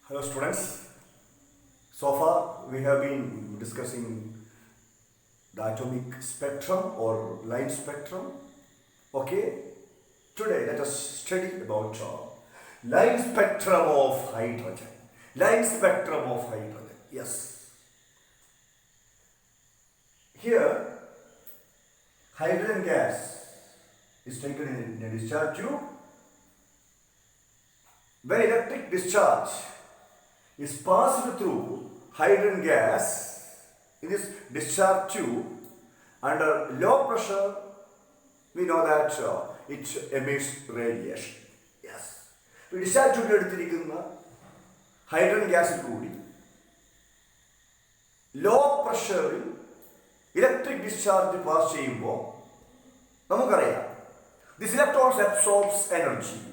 Hello students, so far we have been discussing the atomic spectrum or line spectrum. Okay, today let us study about line spectrum of hydrogen. Line spectrum of hydrogen, yes. Here, hydrogen gas is taken in a discharge tube. When electric discharge is passed through hydrogen gas in this discharge tube under low pressure, we know that it emits radiation. Yes. We discharge tube എടുത്തിരിക്കുന്ന hydrogen gas കൂടി low pressure electric discharge pass ചെയ്യുമ്പോൾ നമുക്കറിയാം this electrons absorbs energy.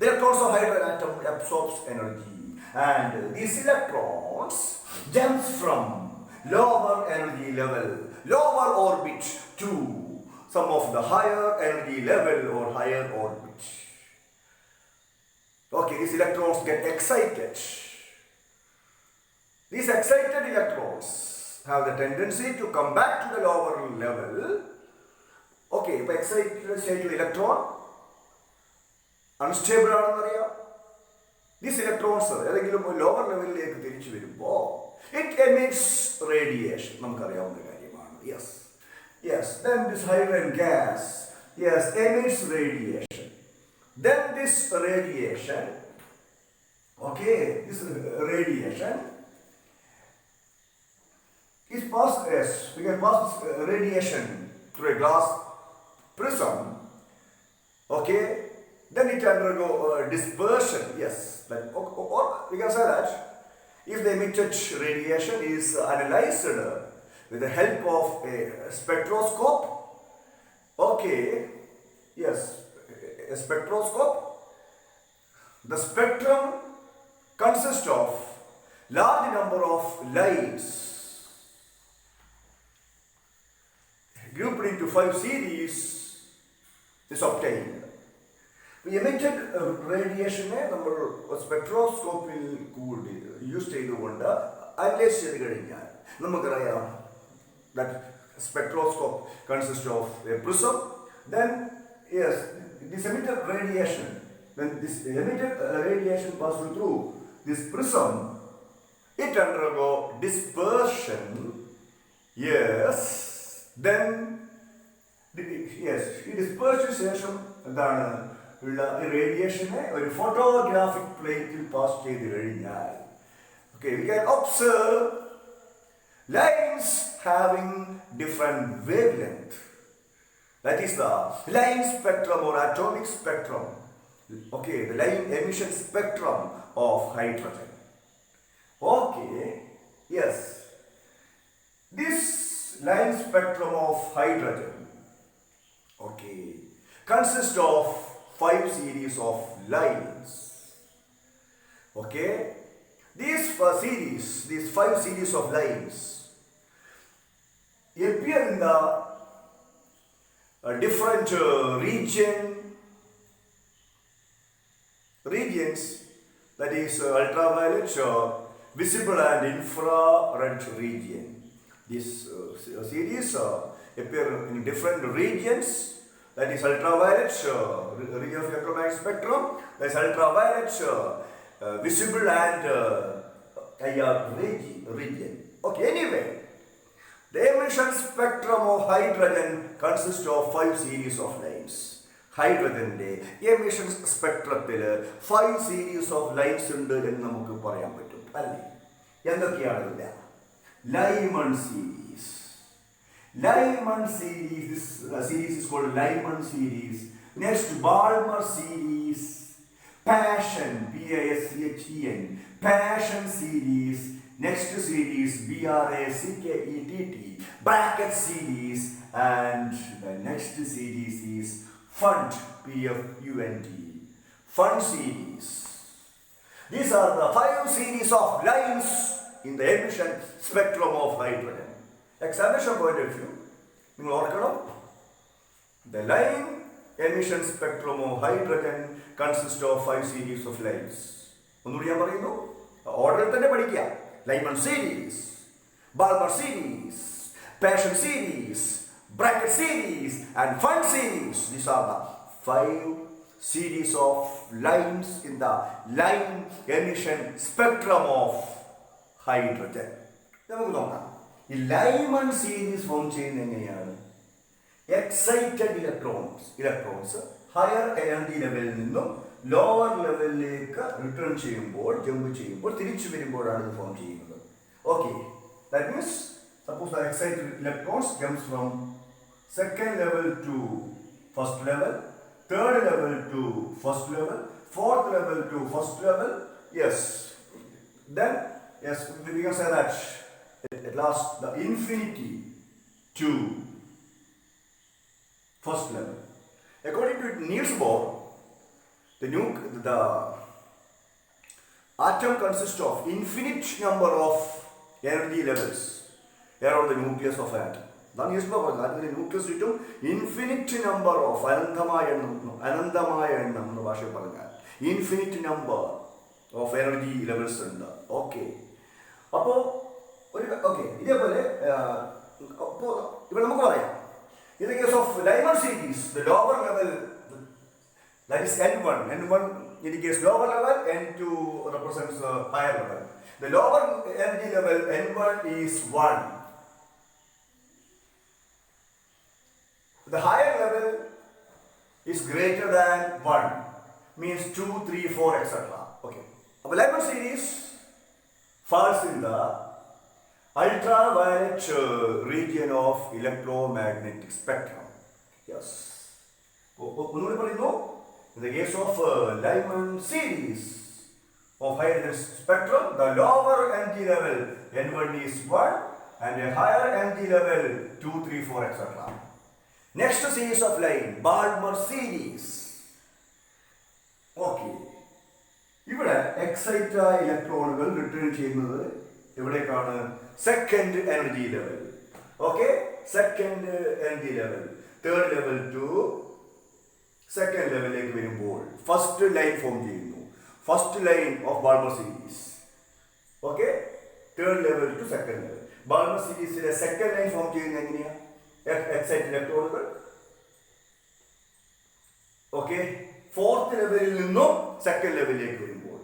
The electrons of hydrogen atom absorbs energy. And these electrons jumps from lower energy level, lower orbit to some of the higher energy level or higher orbit. Okay, these electrons get excited. These excited electrons have the tendency to come back to the lower level. Okay, if excited state electron unstable ആണെന്നറിയാം. These electrons ഏതെങ്കിലും lower ലെവലിലേക്ക് തിരിച്ചു വരുമ്പോൾ it emits radiation. നമുക്കറിയാവുന്ന കാര്യമാണ്. Yes. Then this hydrogen gas, emits radiation. Then this radiation, is passed as we can pass this radiation through a glass prism. Okay. Then it undergo dispersion, or we can say that if the emitted radiation is analyzed with the help of a spectroscope, a spectroscope, the spectrum consists of large number of lines grouped into 5 series is obtained. We emitted radiation നമ്മൾ സ്പെക്ട്രോസ്കോപ്പിൽ കൂടി use ചെയ്തുകൊണ്ട് analyse ചെയ്ത് കഴിഞ്ഞാൽ നമുക്കറിയാം that spectroscope consists of a prism. Then this emitted radiation, when this emitted radiation passes through this prism, it undergo dispersion. Then ഈ ഡിസ്പേഴ്സിന് ശേഷം എന്താണ് ഉള്ള റേഡിയേഷനെ ഒരു ഫോട്ടോഗ്രാഫിക് പ്ലേറ്റിൽ പാസ് ചെയ്ത് കഴിഞ്ഞാൽ we can observe lines having different wavelength. That is the line spectrum or atomic spectrum. The line emission spectrum of hydrogen. This line spectrum of hydrogen consists of 5 series of lines. These 5 series of lines appear in the different regions, that is ultraviolet, visible and infrared region. These series appear in different regions. That is ultraviolet, region of electromagnetic spectrum. That is ultraviolet, visible and IR region. Anyway, the emission spectrum of hydrogen consists of 5 series of lines. Hydrogen emission spectrത്തിൽ 5 series of lines ഉണ്ട് എന്ന് നമുക്ക് പറയാൻ പറ്റും അല്ലേ? എന്തൊക്കെയാണില്ല? Lyman series. Lyman series, this series is called Lyman series. Next, Balmer series, Passion, P-A-S-C-H-E-N, Passion series. Next series, B-R-A-C-K-E-T-T, Bracket series, and the next series is Fund, P-F-U-N-T, Fund series. These are the 5 series of lines in the emission spectrum of hydrogen. Examination point of view, the line emission spectrum of hydrogen consists of 5 series of lines. ഓർഡറിൽ തന്നെ പഠിക്കുക. Lyman series, Balmer series, Paschen series, Brackett series and Pfund series. These are the 5 series of lines in the line emission spectrum of hydrogen. നമുക്ക് നോക്കാം ഈ Lyman series form ചെയ്യുന്നത് എങ്ങനെയാണ്. Excited electrons higher energy ലെവലിൽ നിന്നും lower ലെവലിലേക്ക് return ചെയ്യുമ്പോൾ, jump ചെയ്യുമ്പോൾ, തിരിച്ചു വരുമ്പോഴാണ് ഇത് ഫോം ചെയ്യുന്നത്. Okay, that means suppose the excited electrons jumps from second level two first level, third level to first level, fourth level to first level. Yes, then yes, we can say that at last the infinity to first level. According to Niels Bohr, the atom consists of infinite number of energy levels around the nucleus of atom. അതാണ് use പറഞ്ഞത്. അതിന് nucleus ചുറ്റും infinite number of അനന്തമായ എണ്ണം എന്ന ഭാഷയിൽ പറഞ്ഞാൽ infinite number of energy levels ഉണ്ട്. ഓക്കെ, അപ്പോൾ ഇതേപോലെ അപ്പോൾ ഇവിടെ നമുക്ക് പറയാം, in the case of Lyman series the lower level that is N1 indicates lower level, N2 represents the higher level. The lower energy level N1 is 1. The higher level is greater than 1, means 2, 3, 4, etc. Okay. The Lyman series falls in the ultraviolet region of electromagnetic spectrum. Yes. In the case of Lyman series of hydrogen spectrum, the lower energy level N1 is 1 and a higher energy level 2, 3, 4, etc. Next series of line, Balmer series. Okay. ഇവിടെ excited ഇലക്ട്രോണുകൾ return ചെയ്യുന്നത് എവിടേക്കാണ്? Second energy level. Okay, second energy level, third level two second ലെവലിലേക്ക് വരുമ്പോൾ first line form ചെയ്യുന്നു. First line of Balmer series. Okay, third level two second level. Balmer സീരീസിലെ second line form ചെയ്യുന്നത് എങ്ങനെയാണ്? Excited ഇലക്ട്രോണുകൾ. Okay, fourth ലെവലിൽ നിന്നും second ലെവലിലേക്ക് വരുമ്പോൾ,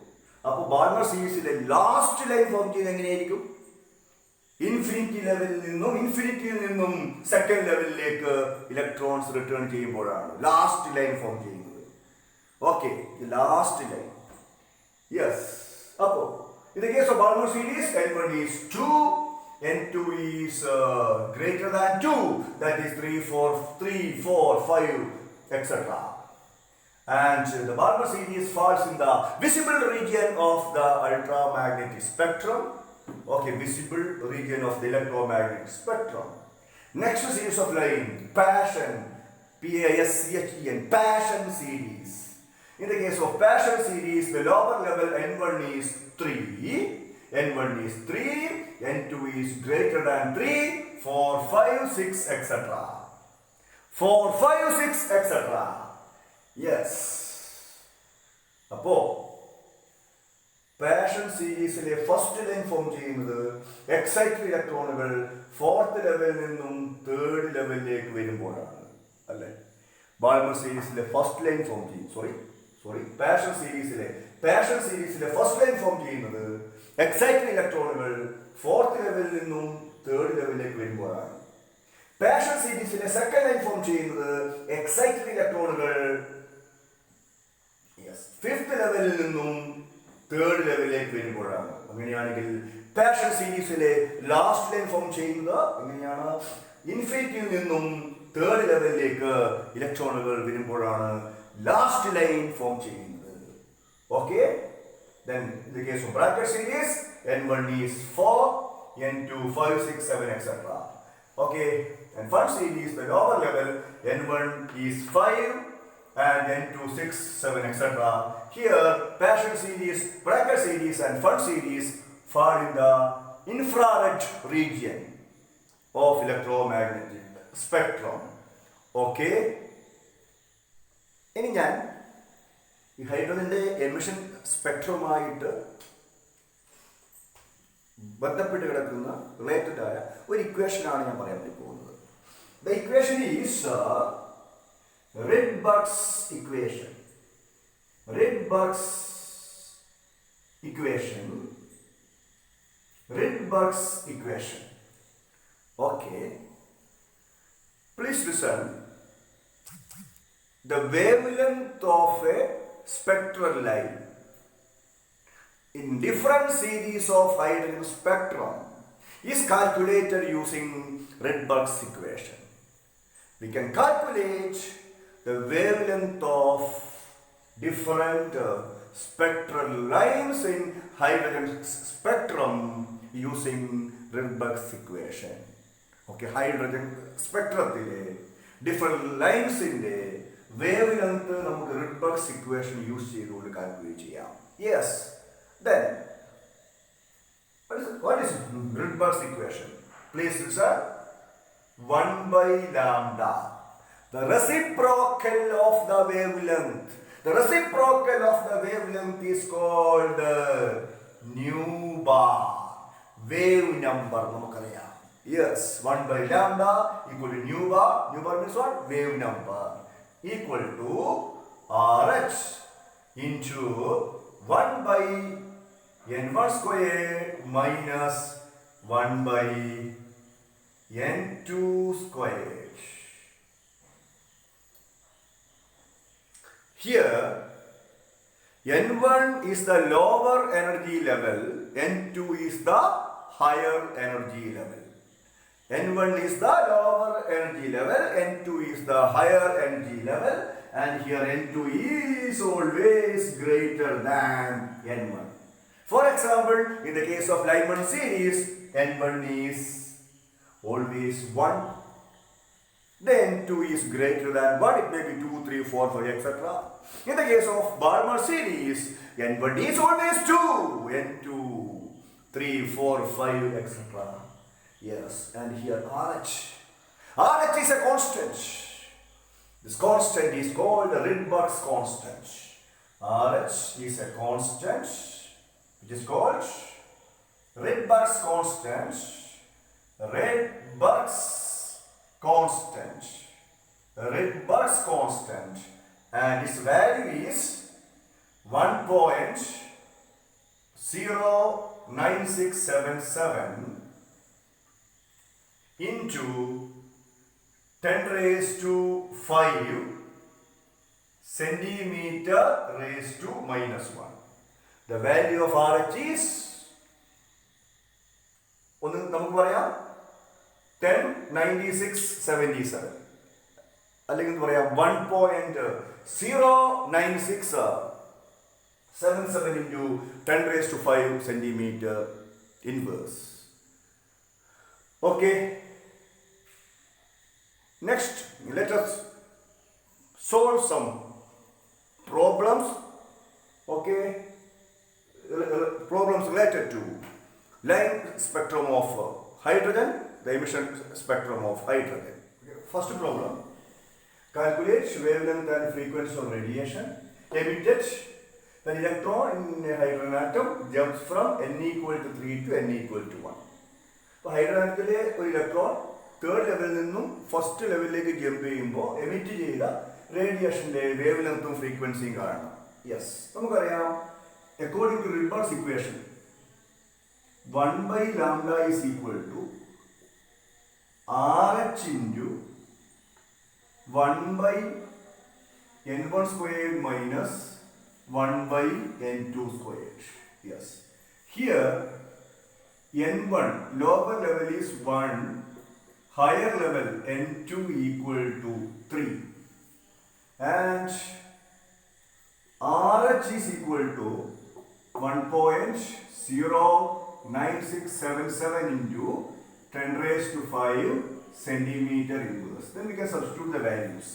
അപ്പോൾ ബാൾമർ സീരീസിലെ ലാസ്റ്റ് ലൈൻ ഫോം ചെയ്യുന്നത് എങ്ങനെയായിരിക്കും? ഇൻഫിനിറ്റിയിൽ നിന്നും സെക്കൻഡ് ലെവലിലേക്ക് ഇലക്ട്രോൺസ് റിട്ടേൺ ചെയ്യുമ്പോഴാണ് ലാസ്റ്റ് ലൈൻ ഫോം ചെയ്യുന്നത്. Okay, last line. യെസ്, അപ്പോൾ in the case of Balmer series N1 is 2, N2 is greater than 2, that is 3, 4, 5, etc. And the Balmer series falls in the visible region of the ultramagnetic spectrum. Okay, visible region of the electromagnetic spectrum. Next series of line, Passion, P-A-S-C-H-E-N, Passion series. In the case of Passion series, the lower level N1 is 3, N2 is greater than 3, 4, 5, 6, etc. 4, 5, 6, etc. Yes. അപ്പോൾ passion സീരീസിലെ first line form ചെയ്യുന്നത് excited ഇലക്ട്രോണുകൾ fourth ലെവലിൽ നിന്നും third ലെവലിലേക്ക് വരുമ്പോഴാണ്, അല്ലേ? Balmer സീരീസിലെ ഫസ്റ്റ് ലൈൻ ഫോം ചെയ്യും പാഷൻ സീരീസിലെ ഫസ്റ്റ് ലൈൻ ഫോം ചെയ്യുന്നത് എക്സൈറ്റഡ് ഇലക്ട്രോണുകൾ ഫോർത്ത് ലെവലിൽ നിന്നും തേർഡ് ലെവലിലേക്ക് വരുമ്പോഴാണ്. പാഷൻ സീരീസിലെ സെക്കൻഡ് ലൈൻ ഫോം ചെയ്യുന്നത് എക്സൈറ്റഡ് ഇലക്ട്രോണുകൾ ഫിഫ്ത്ത് ലെവലിൽ നിന്നും തേർഡ് ലെവലിലേക്ക് വരുമ്പോഴാണ്. അങ്ങനെയാണെങ്കിൽ പാഷൻ സീരീസിലെ ലാസ്റ്റ് ലൈൻ ഫോം ചെയ്യുന്നത് എങ്ങനെയാണ്? ഇൻഫിനിറ്റിയിൽ നിന്നും തേർഡ് ലെവലിലേക്ക് ഇലക്ട്രോണുകൾ വരുമ്പോഴാണ് ലാസ്റ്റ് ലൈൻ ഫോം ചെയ്യുന്നത്. Okay, then in the case of bracket series N1 is 4, N2 5, 6, 7, etc. Okay, and fun series the lower level N1 is 5 and N2 6, 7, etc. Here passion series, bracket series and fun series fall in the infrared region of electromagnetic spectrum. Okay, ഇനി ഞാൻ ഈ ഹൈഡ്രജൻ്റെ emission സ്പെക്ട്രമായിട്ട് ബന്ധപ്പെട്ട് കിടക്കുന്ന related ആയ ഒരു ഇക്വേഷനാണ് ഞാൻ പറയാൻ വേണ്ടി പോകുന്നത്. The equation is Rydberg's equation. Rydberg's equation. Rydberg's equation. Okay. Please listen. The wavelength of a spectral line in different series of hydrogen spectrum is calculated using Rydberg's equation. We can calculate the wavelength of different spectral lines in hydrogen spectrum using Rydberg's equation. Okay, hydrogen spectrത്തിലെ different lines ന്റെ wavelength നമുക്ക് Rydberg's equation use ചെയ്തുകൊണ്ട് calculate ചെയ്യാം. Yes. Then what is Rydberg's equation? Please listen. 1 by lambda. The reciprocal of the wavelength. The reciprocal of the wavelength is called nu bar. Wave number. Yes, 1 by lambda equal to nu bar. Nu bar means what? Wave number. Equal to RH into 1 by n1 square minus 1 by n2 square. Here, n1 is the lower energy level, n2 is the higher energy level. n1 is the lower energy level, n2 is the higher energy level, and here n2 is always greater than n1. For example, in the case of Lyman series, n1 is always 1. Then 2 is greater than 1, it may be 2, 3, 4, 5, etc. In the case of Balmer series, n1 is always 2, n2, 3, 4, 5, etc. Yes, and here RH. RH is a constant. This constant is called the Rydberg's constant. RH is a constant, which is called Rydberg's constant. Rydberg's constant. Rydberg's constant, and its value is 1.09677 into 10 raised to 5 centimeter raised to minus 1. The value of RH is 109677. അല്ലെങ്കിൽ പറയാം 1.09677 into 10 raised to 5 centimeter inverse. Okay. Next, let us solve some problems. Okay. Problems related to line spectrum of hydrogen, the emission spectrum of hydrogen. First problem. Calculate wavelength and frequency of radiation emitted when electron in a hydrogen atom jumps from n equal to 3 to n equal to 1. അപ്പോൾ hydrogen ആറ്റത്തിലെ ഒരു electron third ലെവലിൽ നിന്നും first ലെവലിലേക്ക് jump ചെയ്യുമ്പോൾ emit ചെയ്ത റേഡിയേഷൻ്റെ wave ലെങ്ത്തും ഫ്രീക്വൻസിയും കാണണം. യെസ്, നമുക്കറിയാം according to Rydberg's equation 1 by lambda is equal to RH into 1 by n1 squared minus 1 by n2 squared. Yes. Here n1 lower level is 1, higher level n2 equal to 3, and RH is equal to 1.09677 into 10 raised to 5 centimeter inverse. Then we can substitute the values.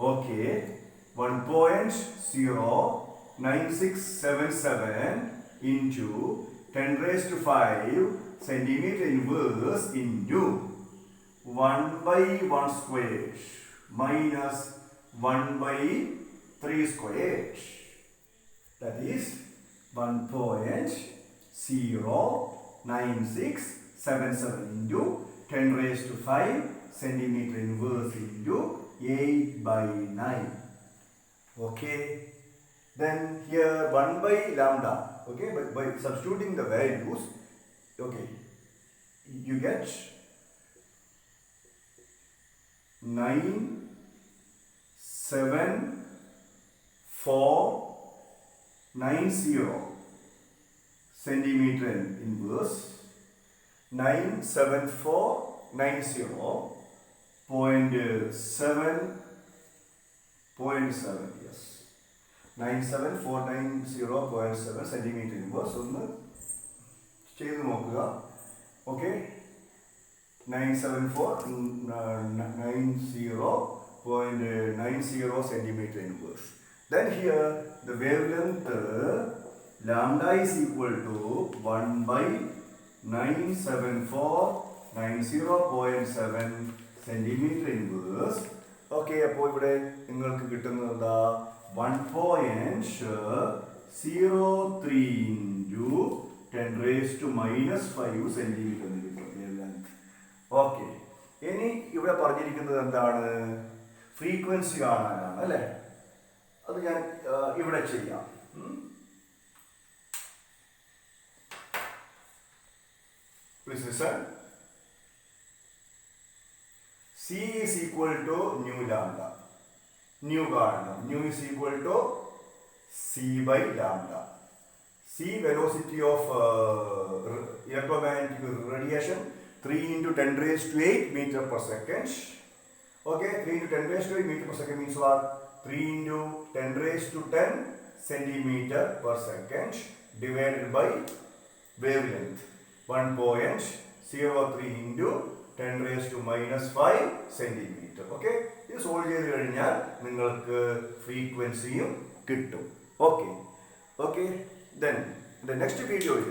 Okay, 1.09677 into 10 raised to 5 centimeter inverse into 1 by 1 squared minus 1 by 3 squared. That is 1.09677 9677 into 10 raised to 5 centimeter inverse into 8 by 9. Okay. Then here 1 by lambda. Okay. By substituting the values, okay, you get 97490 centimeter inverse. 97490.7, yes, 97490.7 centimeter inverse. ഒന്ന് ചെയ്ത് നോക്കുക. Okay, 97490.90 centimeter inverse. Then here the wavelength lambda is equal to 1 by 97490.7 centimeter inverse. Okay, അപ്പോൾ ഇവിടെ നിങ്ങൾക്ക് കിട്ടുന്നത് 1.03 into 10 raised to minus 5 centimeter എന്ന് കിട്ടും wavelength. Okay, ഇനി ഇവിടെ പറഞ്ഞിരിക്കുന്നത് എന്താണ്? ഫ്രീക്വൻസി കാണാനാണ് അല്ലേ? അത് ഞാൻ ഇവിടെ ചെയ്യാം. Please listen. C is equal to nu lambda. Nu കാണണം. Nu is equal to C by lambda. C, velocity of electromagnetic radiation, 3 into 10 raised to 8 meter per second. Okay, 3 into 10 raised to 8 meter per second means what? 3 into 10 raised to 10 centimeter per second divided by wavelength. 1.03 into 10 raised to minus 5 centimeter. Okay, ഇത് solve ചെയ്ത് കഴിഞ്ഞാൽ നിങ്ങൾക്ക് ഫ്രീക്വൻസിയും കിട്ടും. Okay okay then എൻ്റെ next വീഡിയോയിൽ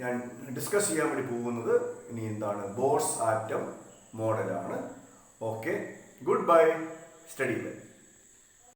ഞാൻ discuss ചെയ്യാൻ വേണ്ടി പോകുന്നത് ഇനി എന്താണ് ബോർസ് ആറ്റം മോഡലാണ്. Okay, good bye, study well.